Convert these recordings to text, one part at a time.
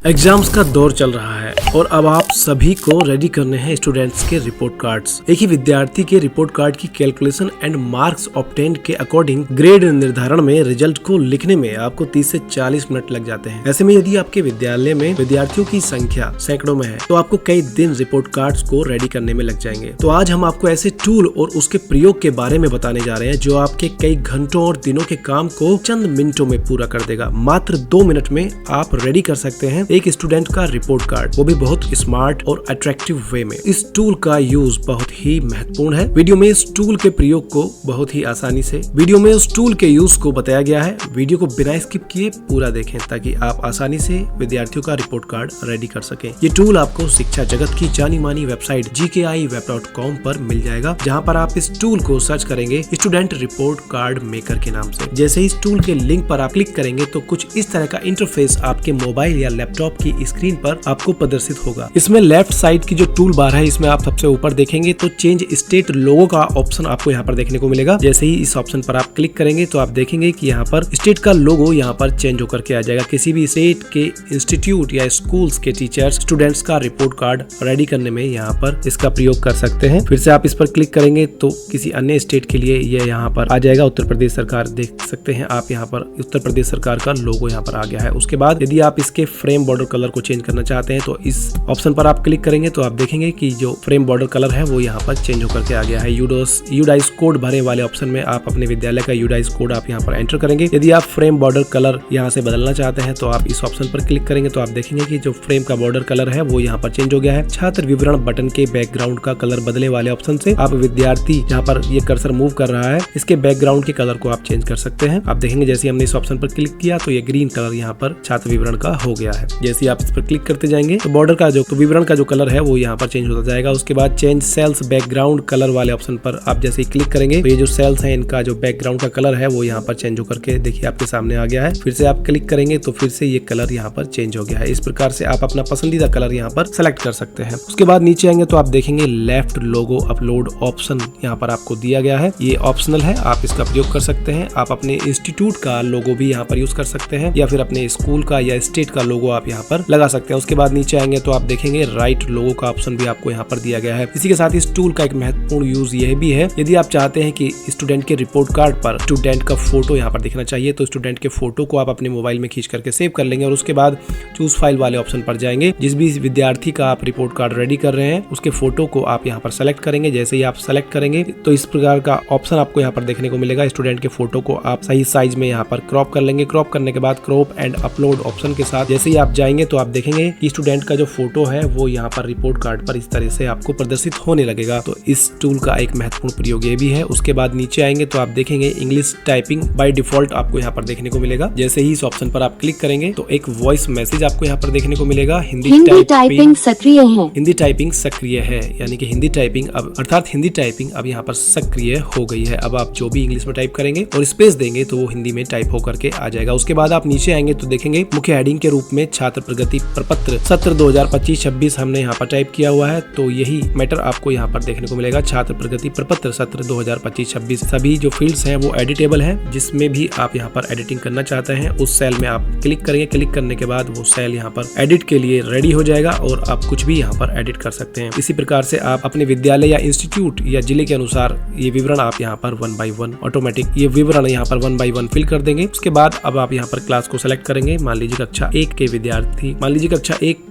Exams का दौर चल रहा है और अब आप सभी को रेडी करने हैं स्टूडेंट्स के रिपोर्ट कार्ड्स। एक ही विद्यार्थी के रिपोर्ट कार्ड की कैलकुलेशन एंड मार्क्स ऑब्टेन्ड के अकॉर्डिंग ग्रेड निर्धारण में रिजल्ट को लिखने में आपको 30 से 40 मिनट लग जाते हैं। ऐसे में यदि आपके विद्यालय में विद्यार्थियों की संख्या सैकड़ों में है तो आपको कई दिन रिपोर्ट कार्ड्स को रेडी करने में लग जाएंगे। तो आज हम आपको ऐसे टूल और उसके प्रयोग के बारे में बताने जा रहे हैं जो आपके कई घंटों और दिनों के काम को चंद मिनटों में पूरा कर देगा। मात्र 2 मिनट में आप रेडी कर सकते हैं एक स्टूडेंट का रिपोर्ट कार्ड, वो भी बहुत स्मार्ट और अट्रैक्टिव वे में। इस टूल का यूज बहुत ही महत्वपूर्ण है। वीडियो में इस टूल के प्रयोग को बहुत ही आसानी से उस टूल के यूज को बताया गया है। वीडियो को बिना स्किप किए पूरा देखें ताकि आप आसानी से विद्यार्थियों का रिपोर्ट कार्ड रेडी कर सकें। ये टूल आपको शिक्षा जगत की जानी मानी वेबसाइट gkiweb.com पर मिल जाएगा, जहाँ पर आप इस टूल को सर्च करेंगे स्टूडेंट रिपोर्ट कार्ड मेकर के नाम से। जैसे इस टूल के लिंक पर आप क्लिक करेंगे तो कुछ इस तरह का इंटरफेस आपके मोबाइल या लैपटॉप की स्क्रीन पर आपको प्रदर्शित होगा। इसमें लेफ्ट साइड की जो टूल बार है, इसमें आप सबसे ऊपर देखेंगे तो चेंज स्टेट लोगो का ऑप्शन आपको यहाँ पर देखने को मिलेगा। जैसे ही इस ऑप्शन पर आप क्लिक करेंगे तो आप देखेंगे कि यहाँ पर स्टेट का लोगो यहाँ पर चेंज होकर के आ जाएगा। किसी भी स्टेट के इंस्टीट्यूट या स्कूल्स के टीचर्स स्टूडेंट्स का रिपोर्ट कार्ड रेडी करने में यहाँ पर इसका प्रयोग कर सकते हैं। फिर से आप इस पर क्लिक करेंगे तो किसी अन्य स्टेट के लिए ये यहाँ पर आ जाएगा। उत्तर प्रदेश सरकार देख सकते हैं आप, यहाँ पर उत्तर प्रदेश सरकार का लोगो यहाँ पर आ गया है। उसके बाद यदि आप इसके फ्रेम बॉर्डर कलर को चेंज करना चाहते हैं तो इस ऑप्शन पर आप क्लिक करेंगे तो आप देखेंगे कि जो फ्रेम बॉर्डर कलर है वो यहाँ पर चेंज होकर के आ गया है। यूडाइस कोड भरे वाले ऑप्शन में आप अपने विद्यालय का यूडाइस कोड आप यहाँ पर एंटर करेंगे। यदि आप फ्रेम बॉर्डर कलर यहाँ से बदलना चाहते हैं तो आप इस ऑप्शन पर क्लिक करेंगे तो आप देखेंगे कि जो फ्रेम का बॉर्डर कलर है वो यहाँ पर चेंज हो गया है। छात्र विवरण बटन के बैकग्राउंड का कलर बदले वाले ऑप्शन से आप विद्यार्थी जहाँ पर ये कर्सर मूव कर रहा है इसके बैकग्राउंड के कलर को आप चेंज कर सकते हैं। आप देखेंगे जैसे हमने इस ऑप्शन पर क्लिक किया तो ये ग्रीन कलर यहाँ पर छात्र विवरण का हो गया है। जैसे आप इस पर क्लिक करते जाएंगे तो बॉर्डर का जो विवरण का जो कलर है वो यहाँ पर चेंज होता जाएगा। उसके बाद चेंज सेल्स बैकग्राउंड कलर वाले ऑप्शन पर आप जैसे ही क्लिक करेंगे तो ये जो सेल्स हैं इनका जो बैकग्राउंड का कलर है वो यहाँ पर चेंज होकर के देखिए आपके सामने आ गया है। फिर से आप क्लिक करेंगे तो फिर से ये कलर यहाँ पर चेंज हो गया है। इस प्रकार से आप अपना पसंदीदा कलर यहाँ पर सेलेक्ट कर सकते हैं। उसके बाद नीचे आएंगे तो आप देखेंगे लेफ्ट लोगो अपलोड ऑप्शन यहाँ पर आपको दिया गया है। ये ऑप्शनल है, आप इसका प्रयोग कर सकते हैं। आप अपने इंस्टीट्यूट का लोगो भी यहाँ पर यूज कर सकते हैं या फिर अपने स्कूल का या स्टेट का लोगो आप यहाँ पर लगा सकते हैं। उसके बाद नीचे आएंगे तो आप देखेंगे राइट लोगो का ऑप्शन भी आपको यहाँ पर दिया गया है। इसी के साथ इस टूल का एक महत्वपूर्ण यूज यह भी है, यदि आप चाहते हैं कि स्टूडेंट के रिपोर्ट कार्ड पर स्टूडेंट का फोटो यहाँ पर दिखना चाहिए तो स्टूडेंट के फोटो को आप अपने मोबाइल में खींच करके सेव कर लेंगे और उसके बाद चूज फाइल वाले ऑप्शन पर जाएंगे। जिस भी विद्यार्थी का आप रिपोर्ट कार्ड रेडी कर रहे हैं उसके फोटो को आप यहाँ पर सेलेक्ट करेंगे। जैसे ही आप सेलेक्ट करेंगे तो इस प्रकार का ऑप्शन आपको यहाँ पर देखने को मिलेगा। स्टूडेंट के फोटो को आप सही साइज में यहाँ पर क्रॉप कर लेंगे। क्रॉप करने के बाद क्रॉप एंड अपलोड ऑप्शन के साथ जैसे ही आप जाएंगे तो आप देखेंगे कि स्टूडेंट का जो फोटो है वो यहाँ पर रिपोर्ट कार्ड पर इस तरह से आपको प्रदर्शित होने लगेगा। तो इस टूल का एक महत्वपूर्ण प्रयोग ये भी है। उसके बाद नीचे आएंगे तो आप देखेंगे इंग्लिश टाइपिंग बाय डिफॉल्ट आपको यहाँ पर देखने को मिलेगा। जैसे ही इस ऑप्शन पर आप क्लिक करेंगे तो एक वॉइस मैसेज आपको यहाँ पर देखने को मिलेगा। हिंदी टाइपिंग सक्रिय है। हिंदी टाइपिंग सक्रिय है, यानी कि हिंदी टाइपिंग अब अर्थात हिंदी टाइपिंग अब यहाँ पर सक्रिय हो गई है। अब आप जो भी इंग्लिश में टाइप करेंगे और स्पेस देंगे तो वो हिंदी में टाइप होकर के आ जाएगा। उसके बाद आप नीचे आएंगे तो देखेंगे मुख्य हेडिंग के रूप में छात्र प्रगति प्रपत्र सत्र 2025-26 हमने यहाँ पर टाइप किया हुआ है। तो यही मैटर आपको यहाँ पर देखने को मिलेगा। छात्र प्रगति प्रपत्र सत्र 2025-26 सभी जो फील्ड्स हैं वो एडिटेबल हैं। जिसमें भी आप यहाँ पर एडिटिंग करना चाहते हैं उस सेल में आप क्लिक करेंगे। क्लिक करने के बाद वो सेल यहाँ पर एडिट के लिए रेडी हो जाएगा और आप कुछ भी यहाँ पर एडिट कर सकते हैं। इसी प्रकार से आप अपने विद्यालय या इंस्टीट्यूट या जिले के अनुसार ये विवरण आप यहाँ पर 1 by 1 ऑटोमेटिक ये विवरण यहाँ पर 1 by 1 फिल कर देंगे। उसके बाद अब आप यहाँ पर क्लास को सेलेक्ट करेंगे। मान लीजिए कक्षा 1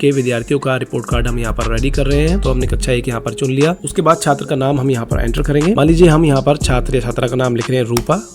के विद्यार्थियों का रिपोर्ट कार्ड हम यहाँ पर रेडी कर रहे हैं तो हमने कक्षा 1 यहाँ पर चुन लिया। उसके बाद छात्र का नाम हम यहाँ पर एंटर करेंगे। मान लीजिए हम यहाँ पर छात्र या छात्रा का नाम लिख रहे हैं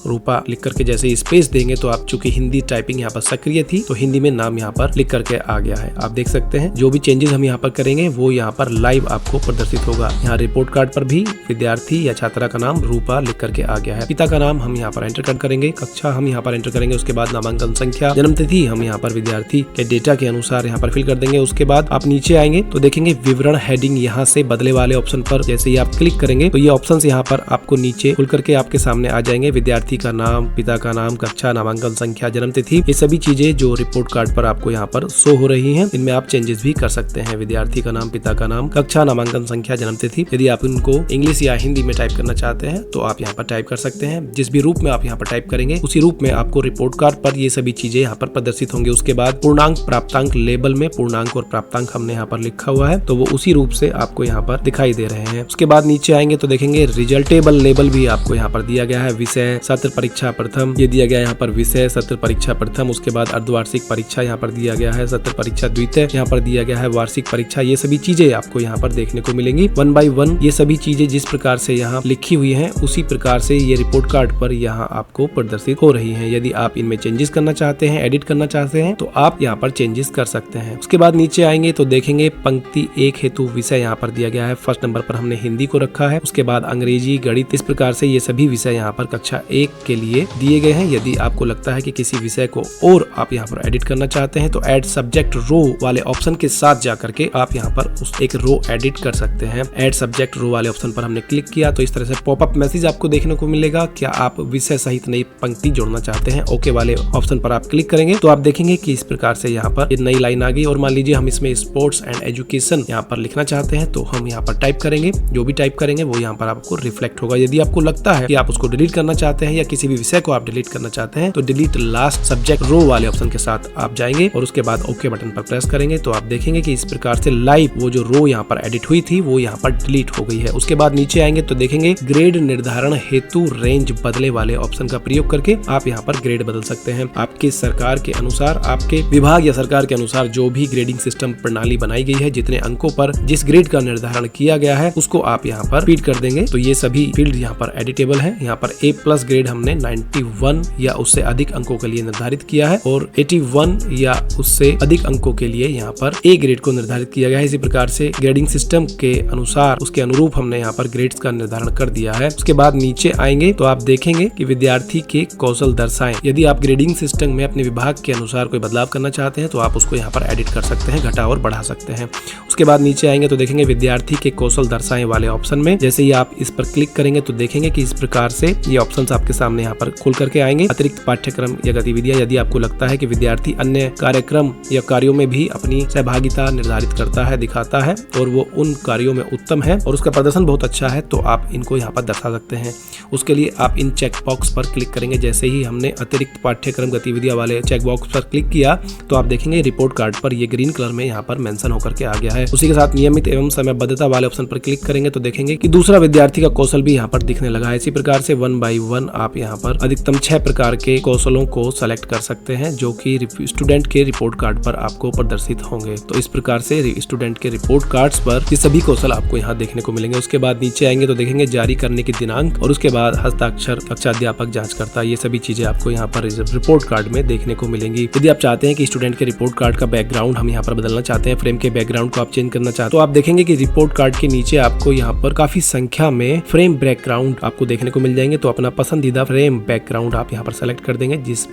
रूपा लिख करके जैसे ही स्पेस देंगे तो आप चूंकि हिंदी टाइपिंग यहाँ पर सक्रिय थी तो हिंदी में नाम यहाँ पर लिख करके आ गया है। आप देख सकते हैं जो भी चेंजेस हम यहाँ पर करेंगे वो यहाँ पर लाइव आपको प्रदर्शित होगा। यहाँ रिपोर्ट कार्ड पर भी विद्यार्थी या छात्रा का नाम रूपा लिख करके आ गया है। पिता का नाम हम यहाँ पर एंटर करेंगे, कक्षा हम यहाँ पर एंटर करेंगे। उसके बाद नामांकन संख्या, जन्म तिथि हम यहाँ पर विद्यार्थी के डेटा के अनुसार यहाँ पर फिल कर देंगे। उसके बाद आप नीचे आएंगे तो देखेंगे विवरण हेडिंग, यहाँ से बदले वाले ऑप्शन पर जैसे ही आप क्लिक करेंगे तो ये ऑप्शंस यहाँ पर आपको नीचे खुल करके आपके सामने आ जाएंगे। विद्यार्थी का नाम, पिता का नाम, कक्षा, नामांकन संख्या, जन्म तिथि, ये सभी चीजें जो रिपोर्ट कार्ड पर आपको यहाँ पर शो हो रही हैं, इनमें आप चेंजेस भी कर सकते हैं। विद्यार्थी का नाम, पिता का नाम, कक्षा, नामांकन संख्या, जन्म तिथि, यदि आप इनको इंग्लिश या हिंदी में टाइप करना चाहते हैं तो आप यहाँ पर टाइप कर सकते हैं। जिस भी रूप में आप यहाँ पर टाइप करेंगे उसी रूप में आपको रिपोर्ट कार्ड पर ये सभी चीजें यहाँ पर प्रदर्शित होंगे। उसके बाद पूर्णांक, प्राप्तांक, लेबल में पूर्णांक और प्राप्तांक हमने यहाँ पर लिखा हुआ है तो वो उसी रूप से आपको यहाँ पर दिखाई दे रहे हैं। उसके बाद नीचे आएंगे तो देखेंगे रिजल्टेबल लेबल भी आपको यहाँ पर दिया गया है। विषय, सत्र परीक्षा प्रथम, ये दिया गया है यहाँ पर विषय, सत्र परीक्षा प्रथम। उसके बाद अर्धवार्षिक परीक्षा यहाँ पर दिया गया है, सत्र परीक्षा द्वितीय यहाँ पर दिया गया है, वार्षिक परीक्षा, ये सभी चीजें आपको यहाँ पर देखने को मिलेंगी। 1 by 1 ये सभी चीजें जिस प्रकार से यहाँ लिखी हुई हैं उसी प्रकार से ये रिपोर्ट कार्ड पर यहाँ आपको प्रदर्शित हो रही हैं। यदि आप इनमें चेंजेस करना चाहते हैं, एडिट करना चाहते हैं तो आप यहाँ पर चेंजेस कर सकते हैं। उसके बाद नीचे आएंगे तो देखेंगे पंक्ति 1 हेतु विषय यहाँ पर दिया गया है। फर्स्ट नंबर पर हमने हिंदी को रखा है। उसके बाद अंग्रेजी, गणित, इस प्रकार से ये सभी विषय यहाँ पर कक्षा 1 के लिए दिए गए हैं। यदि आपको लगता है कि किसी विषय को और आप यहाँ पर एडिट करना चाहते हैं तो ऐड सब्जेक्ट रो वाले ऑप्शन के साथ जाकर के आप यहाँ पर उस एक रो एडिट कर सकते हैं। ऐड सब्जेक्ट रो वाले ऑप्शन पर हमने क्लिक किया तो इस तरह से पॉपअप मैसेज आपको देखने को मिलेगा। क्या आप विषय सहित नई पंक्ति जोड़ना चाहते हैं? ओके वाले ऑप्शन पर आप क्लिक करेंगे तो आप देखेंगे कि इस प्रकार से यहाँ पर नई लाइन आ गई। और मान लीजिए हम इसमें स्पोर्ट्स एंड एजुकेशन यहाँ पर लिखना चाहते हैं तो हम यहाँ पर टाइप करेंगे, जो भी टाइप करेंगे वो यहाँ पर आपको रिफ्लेक्ट होगा। यदि आपको लगता है कि आप उसको डिलीट करना चाहते हैं या किसी भी विषय को आप डिलीट करना चाहते हैं तो डिलीट लास्ट सब्जेक्ट रो वाले ऑप्शन के साथ आप जाएंगे और उसके बाद ओके बटन पर प्रेस करेंगे तो आप देखेंगे कि इस प्रकार से लाइव वो जो रो यहाँ पर एडिट हुई थी वो यहाँ पर डिलीट हो गई है। उसके बाद नीचे आएंगे तो देखेंगे ग्रेड निर्धारण हेतु रेंज बदले वाले ऑप्शन का प्रयोग करके आप यहाँ पर ग्रेड बदल सकते हैं। आपके सरकार के अनुसार, आपके विभाग या सरकार के अनुसार जो भी ग्रेडिंग सिस्टम प्रणाली बनाई गई है, जितने अंकों पर जिस ग्रेड का निर्धारण किया गया है उसको आप यहाँ पर फीड कर देंगे तो ये सभी फील्ड यहाँ पर एडिटेबल है। यहाँ पर A+ ग्रेड हमने 91 या उससे अधिक अंकों के लिए निर्धारित किया है और 81 या उससे अधिक अंकों के लिए यहाँ पर A ग्रेड को निर्धारित किया गया है। इसी प्रकार से ग्रेडिंग सिस्टम के अनुसार उसके अनुरूप हमने यहाँ पर ग्रेड्स का निर्धारण कर दिया है। उसके बाद नीचे आएंगे तो आप देखेंगे कि विद्यार्थी के कौशल दर्शाएं। यदि आप ग्रेडिंग सिस्टम में अपने विभाग के अनुसार कोई बदलाव करना चाहते हैं तो आप उसको यहाँ पर एडिट कर सकते हैं, घटा और बढ़ा सकते हैं। उसके बाद नीचे आएंगे तो देखेंगे विद्यार्थी के कौशल दर्शाएं वाले ऑप्शन में जैसे ही आप इस पर क्लिक करेंगे तो देखेंगे कि इस प्रकार से ये ऑप्शंस आपके सामने यहाँ पर खुल करके आएंगे। अतिरिक्त पाठ्यक्रम या गतिविधियां, यदि आपको लगता है कि विद्यार्थी अन्य कार्यक्रम या कार्यों में भी अपनी सहभागिता निर्धारित करता है, दिखाता है और वो उन कार्यों में उत्तम है और उसका प्रदर्शन बहुत अच्छा है तो आप इनको यहाँ पर दर्शा सकते हैं। उसके लिए आप इन चेक बॉक्स पर क्लिक करेंगे। जैसे ही हमने अतिरिक्त पाठ्यक्रम गतिविधियां वाले चेक बॉक्स पर क्लिक किया तो आप देखेंगे रिपोर्ट कार्ड पर ये ग्रीन कलर में यहाँ पर मेंशन होकर के आ गया है। उसी के साथ नियमित एवं समयबद्धता वाले ऑप्शन पर क्लिक करेंगे तो देखेंगे कि दूसरा विद्यार्थी का कौशल भी यहाँ पर दिखने लगा है। इसी प्रकार से 1 by 1 आप यहाँ पर अधिकतम 6 प्रकार के कौशलों को सेलेक्ट कर सकते हैं जो कि स्टूडेंट के रिपोर्ट कार्ड पर आपको प्रदर्शित होंगे। तो इस प्रकार से स्टूडेंट के रिपोर्ट कार्ड्स पर ये सभी कौशल आपको यहाँ देखने को मिलेंगे। उसके बाद नीचे आएंगे तो देखेंगे जारी करने की दिनांक और उसके बाद हस्ताक्षर, कक्षा अध्यापक, जांचकर्ता, ये सभी चीजें आपको यहाँ पर रिपोर्ट कार्ड में देखने को मिलेंगी। यदि आप चाहते हैं कि स्टूडेंट के रिपोर्ट कार्ड का बैकग्राउंड हम यहाँ पर बदलना चाहते हैं, फ्रेम के बैकग्राउंड को आप चेंज करना चाहते हैं तो आप देखेंगे कि रिपोर्ट कार्ड के नीचे आपको यहाँ पर काफी संख्या में फ्रेम बैकग्राउंड आपको देखने को मिल जाएंगे। तो अपना पसंदीदा फ्रेम बैकग्राउंड आप यहाँ पर सेलेक्ट कर देंगे। जिस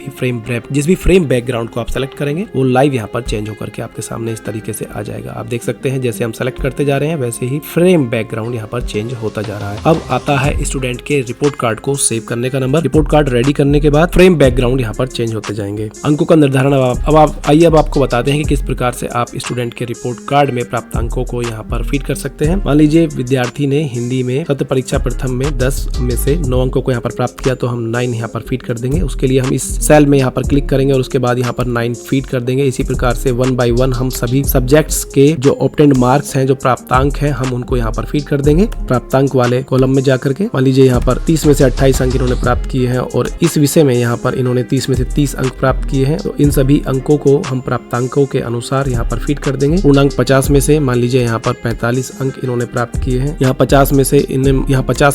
भी फ्रेम बैकग्राउंड को आप सेलेक्ट करेंगे वो लाइव यहाँ पर चेंज होकर के आपके सामने इस तरीके से आ जाएगा। आप देख सकते हैं जैसे हम सेलेक्ट करते जा रहे हैं वैसे ही फ्रेम बैकग्राउंड यहाँ पर चेंज होता जा रहा है। अब आता है स्टूडेंट के रिपोर्ट कार्ड को सेव करने का नंबर। रिपोर्ट कार्ड रेडी करने के बाद फ्रेम बैकग्राउंड यहाँ पर चेंज होते जाएंगे। अंकों का निर्धारण अब आपको बताते हैं कि किस प्रकार से आप स्टूडेंट के रिपोर्ट कार्ड में प्राप्त अंकों को यहाँ पर फीड कर सकते हैं। मान लीजिए विद्यार्थी ने हिंदी में सत्र परीक्षा प्रथम में 10 में से 9 अंकों को यहाँ पर प्राप्त किया तो हम 9 यहाँ पर फीड कर देंगे। उसके लिए हम इस सेल में यहाँ पर क्लिक करेंगे और उसके बाद यहाँ पर 9 फीड कर देंगे। इसी प्रकार से 1 by 1 हम सभी सब्जेक्ट्स के जो ऑब्टेन्ड मार्क्स हैं, जो प्राप्तांक हैं, हम उनको यहाँ पर फीड कर देंगे प्राप्तांक वाले कॉलम में जाकर के। मान लीजिए यहाँ पर 30 में से 28 अंक इन्होंने प्राप्त किए हैं और इस विषय में यहाँ पर इन्होंने 30 में से 30 अंक प्राप्त किए हैं तो इन सभी अंकों को हम प्राप्तांकों के अनुसार यहाँ पर फीड कर देंगे। पूर्णांक 50 में से मान लीजिए यहाँ पर 45 अंक इन्होंने प्राप्त किए हैं। यहाँ 50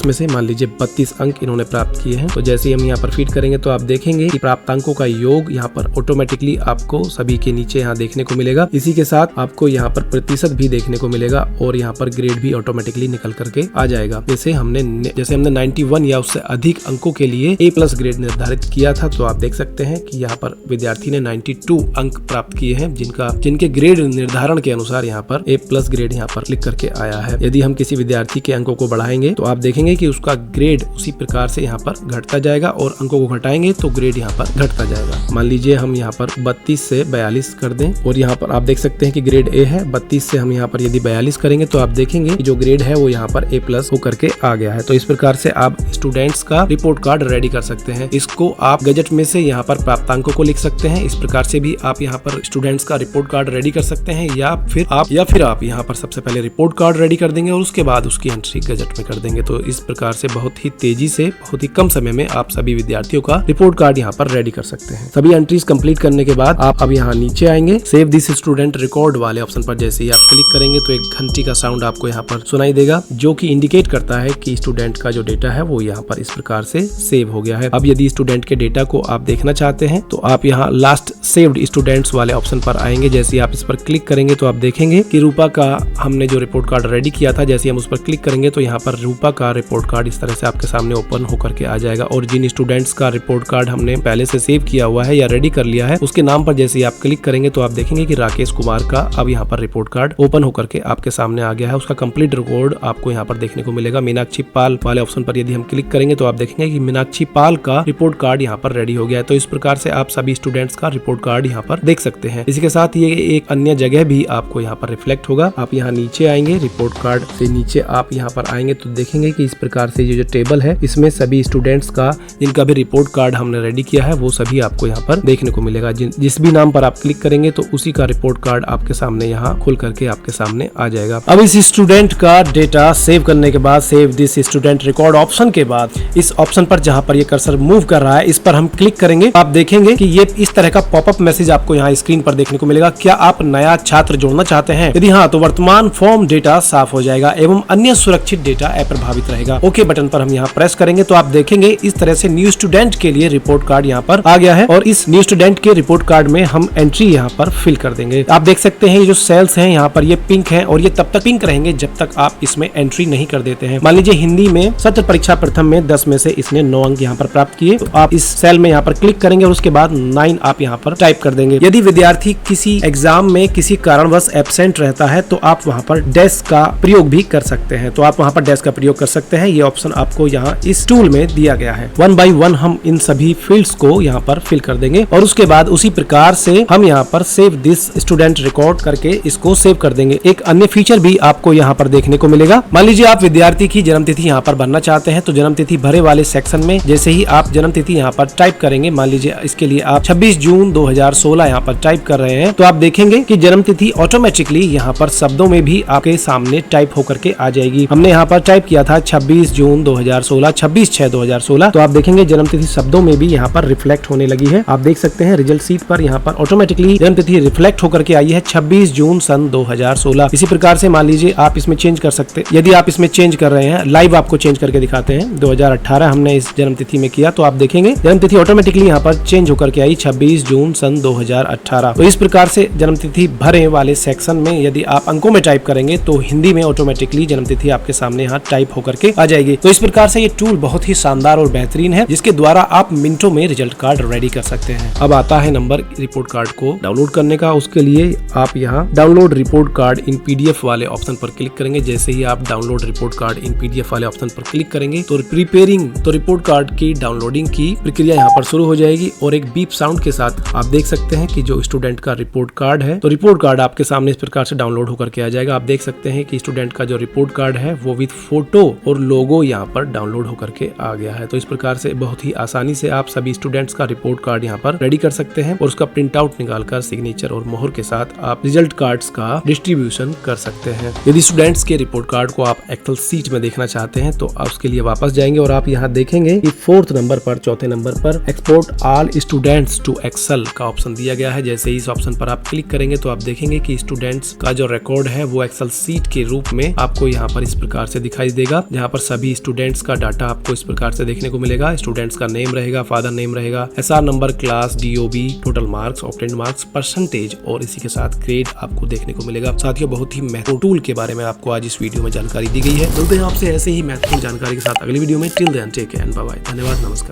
में से मान लीजिए 32 अंक इन्होंने प्राप्त किए हैं। तो जैसे ही हम यहाँ पर फीड करेंगे तो आप देखेंगे कि प्राप्तांकों का योग यहाँ पर ऑटोमेटिकली आपको सभी के नीचे यहाँ देखने को मिलेगा। इसी के साथ आपको यहाँ पर प्रतिशत भी देखने को मिलेगा और यहाँ पर ग्रेड भी ऑटोमेटिकली निकल करके आ जाएगा। जैसे हमने 91 या उससे अधिक अंकों के लिए A+ ग्रेड निर्धारित किया था तो आप देख सकते हैं कि यहाँ पर विद्यार्थी ने 92 अंक प्राप्त किए हैं जिनके ग्रेड निर्धारण के अनुसार यहाँ पर A+ ग्रेड यहाँ पर लिख करके आया है। यदि हम किसी विद्यार्थी के अंकों को बढ़ाएंगे तो आप देखेंगे कि उसका ग्रेड उसी प्रकार से यहाँ पर घटता जाएगा और अंकों को घटाएंगे तो ग्रेड यहाँ पर घटता जाएगा। मान लीजिए हम यहाँ पर 32 से 42 कर दें और यहाँ पर आप देख सकते हैं कि ग्रेड A है। 32 से हम यहाँ पर यदि 42 करेंगे तो आप देखेंगे कि जो ग्रेड है वो यहाँ पर A+ होकर के आ गया है। तो इस प्रकार से आप स्टूडेंट्स का रिपोर्ट कार्ड रेडी कर सकते हैं। इसको आप गजट में से यहाँ पर प्राप्तांकों को लिख सकते हैं। इस प्रकार से भी आप यहाँ पर स्टूडेंट्स का रिपोर्ट कार्ड रेडी कर सकते हैं, या फिर आप यहाँ पर सबसे पहले रिपोर्ट कार्ड रेडी कर देंगे और उसके बाद उसकी एंट्री गजट में कर देंगे। तो इस प्रकार से बहुत ही तेजी से, बहुत ही कम समय में आप सभी विद्यार्थियों का रिपोर्ट कार्ड यहाँ पर रेडी कर सकते हैं। सभी एंट्रीज कंप्लीट करने के बाद आप अब यहाँ नीचे आएंगे, सेव दिस स्टूडेंट रिकॉर्ड वाले ऑप्शन पर जैसे ही आप क्लिक करेंगे तो एक घंटी का साउंड आपको यहाँ पर सुनाई देगा, जो कि इंडिकेट करता है कि स्टूडेंट का जो डेटा है वो यहाँ पर इस प्रकार से सेव हो गया है। अब यदि स्टूडेंट के डेटा को आप देखना चाहते हैं तो आप यहाँ लास्ट सेव्ड स्टूडेंट्स वाले ऑप्शन पर आएंगे। जैसे आप इस पर क्लिक करेंगे तो आप देखेंगे कि रूपा का हमने जो रिपोर्ट कार्ड रेडी किया था, जैसे हम उस पर क्लिक करेंगे तो यहाँ पर रूपा का रिपोर्ट कार्ड इस तरह से आपके सामने ओपन होकर के आ जाएगा। और जिन स्टूडेंट्स का रिपोर्ट कार्ड हमने पहले से सेव किया हुआ है या रेडी कर लिया है, उसके नाम पर जैसे आप क्लिक करेंगे तो आप देखेंगे कि राकेश कुमार का अब यहाँ पर रिपोर्ट कार्ड ओपन होकर के आपके सामने आ गया है। उसका कंप्लीट रिकॉर्ड आपको यहाँ पर देखने को मिलेगा। मीनाक्षी पाल वाले ऑप्शन पर यदि हम क्लिक करेंगे तो आप देखेंगे कि मीनाक्षी पाल का रिपोर्ट कार्ड यहाँ पर रेडी हो गया है। तो इस प्रकार से आप सभी स्टूडेंट्स का रिपोर्ट कार्ड यहाँ पर देख सकते हैं। इसी के साथ ये एक अन्य जगह भी आपको यहाँ पर रिफ्लेक्ट होगा। आप यहाँ नीचे आएंगे, रिपोर्ट कार्ड से नीचे आप यहाँ पर आएंगे तो देखेंगे कि इस प्रकार से ये जो टेबल है इसमें सभी स्टूडेंट्स का जिनका भी रिपोर्ट कार्ड हमने रेडी किया है वो सभी आपको यहाँ पर देखने को मिलेगा। जिस भी नाम पर आप क्लिक करेंगे तो उसी का रिपोर्ट कार्ड आपके सामने यहाँ खुल करके आपके सामने आ जाएगा। अब इस स्टूडेंट का डेटा सेव करने के बाद, save this student record option के बाद, इस ऑप्शन पर जहाँ पर ये कर्सर मूव कर रहा है इस पर हम क्लिक करेंगे। आप देखेंगे कि ये इस तरह का पॉपअप मैसेज आपको यहाँ स्क्रीन पर देखने को मिलेगा। क्या आप नया छात्र जोड़ना चाहते हैं? यदि हाँ तो वर्तमान फॉर्म डेटा साफ हो जाएगा एवं अन्य सुरक्षित डेटा अप्रभावित रहेगा। ओके बटन पर हम यहाँ प्रेस करेंगे तो आप देखेंगे इस तरह से न्यू स्टूडेंट के लिए रिपोर्ट कार्ड यहाँ पर आ गया है और इस न्यू स्टूडेंट के रिपोर्ट कार्ड में हम एंट्री यहाँ पर फिल कर देंगे। आप देख सकते हैं ये जो सेल्स हैं यहाँ पर ये पिंक हैं और ये तब तक पिंक रहेंगे जब तक आप इसमें एंट्री नहीं कर देते हैं। मान लीजिए हिंदी में सत्र परीक्षा प्रथम में 10 में से इसने 9 अंक यहाँ पर प्राप्त किए, तो आप इस सेल में यहाँ पर क्लिक करेंगे और उसके बाद 9 आप यहाँ पर टाइप कर देंगे। यदि विद्यार्थी किसी एग्जाम में किसी कारणवश एब्सेंट रहता है तो आप वहाँ पर डैश का प्रयोग भी कर सकते हैं। तो आप वहाँ पर डैश का प्रयोग कर सकते हैं। ये ऑप्शन आपको यहाँ इस टूल में दिया गया है। 1 बाय 1 हम इन सभी फील्ड्स को यहाँ पर फिल कर देंगे और उसके बाद उसी प्रकार से हम यहाँ पर सेव दिस स्टूडेंट रिकॉर्ड करके इसको सेव कर देंगे। एक अन्य फीचर भी आपको यहाँ पर देखने को मिलेगा। मान लीजिए आप विद्यार्थी की जन्म तिथि यहाँ पर भरना चाहते हैं तो जन्म तिथि भरे वाले सेक्शन में जैसे ही आप जन्म तिथि यहाँ पर टाइप करेंगे, मान लीजिए इसके लिए आप 26 जून 2016 यहाँ पर टाइप कर रहे हैं, तो आप देखेंगे कि जन्म तिथि ऑटोमेटिकली यहाँ पर शब्दों में भी आपके सामने टाइप होकर के आ जाएगी। हमने यहाँ पर टाइप किया था 26 जून 2016, 26/6/2016, तो आप देखेंगे जन्म तिथि शब्दों में भी यहाँ पर रिफ्लेक्ट होने लगी है। आप देख सकते हैं रिजल्ट शीट पर यहाँ पर ऑटोमेटिकली जन्म तिथि रिफ्लेक्ट होकर के आई है 26 जून सन 2016। इसी प्रकार से मान लीजिए आप इसमें चेंज कर सकते, यदि आप इसमें चेंज कर रहे हैं, लाइव आपको चेंज करके दिखाते हैं। 2018 हमने इस जन्म तिथि में किया तो आप देखेंगे जन्म तिथि ऑटोमेटिकली यहाँ पर चेंज होकर के आई 26 जून सन 2018। तो इस प्रकार से जन्म तिथि भरे वाले सेक्शन में यदि आप अंकों में टाइप करेंगे तो हिंदी में ऑटोमेटिकली जन्म तिथि आपके सामने यहाँ टाइप होकर के आ जाएगी। तो इस प्रकार से ये टूल बहुत ही शानदार और बेहतरीन है जिसके द्वारा आप मिनटों में रिजल्ट कार्ड रेडी कर सकते हैं। अब आता है नंबर रिपोर्ट कार्ड को डाउनलोड करने का। उसके लिए आप यहाँ डाउनलोड रिपोर्ट कार्ड इन PDF वाले ऑप्शन पर क्लिक करेंगे। जैसे ही आप डाउनलोड रिपोर्ट कार्ड इन PDF वाले ऑप्शन पर क्लिक करेंगे तो प्रिपेयरिंग तो रिपोर्ट कार्ड की डाउनलोडिंग की प्रक्रिया यहाँ पर शुरू हो जाएगी और एक बीप साउंड के साथ आप देख सकते हैं कि जो स्टूडेंट का रिपोर्ट कार्ड है तो रिपोर्ट कार्ड आपके सामने इस प्रकार से डाउनलोड होकर के आ जाएगा। आप देख सकते हैं कि स्टूडेंट का जो रिपोर्ट कार्ड है वो विद फोटो और लोगो यहाँ पर डाउनलोड होकर के आ गया है। तो इस प्रकार से बहुत ही आसानी से आप सभी स्टूडेंट्स का रिपोर्ट कार्ड यहाँ पर रेडी कर सकते हैं और उसका प्रिंट आउट निकालकर सिग्नेचर और मोहर के साथ आप रिजल्ट कार्ड्स का डिस्ट्रीब्यूशन कर सकते हैं। यदि स्टूडेंट्स के रिपोर्ट कार्ड को आप एक्सेल सीट में देखना चाहते हैं तो आप उसके लिए वापस जाएंगे और आप यहाँ देखेंगे कि 4th नंबर पर, चौथे नंबर पर export all students to excel का ऑप्शन दिया गया है। जैसे ही इस ऑप्शन पर आप क्लिक करेंगे तो आप देखेंगे कि स्टूडेंट्स का जो रिकॉर्ड है वो एक्सेल सीट के रूप में आपको यहाँ पर इस प्रकार से दिखाई देगा, जहाँ पर सभी स्टूडेंट्स का डाटा आपको इस प्रकार से देखने को मिलेगा। स्टूडेंट्स का नेम रहेगा, फादर नेम रहेगा, SR number, class, DOB, total marks, obtained marks, percentage और इसी के साथ ग्रेड आपको देखने को मिलेगा। साथियों बहुत ही महत्वपूर्ण टूल के बारे में आपको आज इस वीडियो में जानकारी दी गई है। मिलते हैं आपसे ऐसे ही महत्वपूर्ण जानकारी के साथ अगली वीडियो में। Till then take care and bye bye. धन्यवाद, नमस्कार।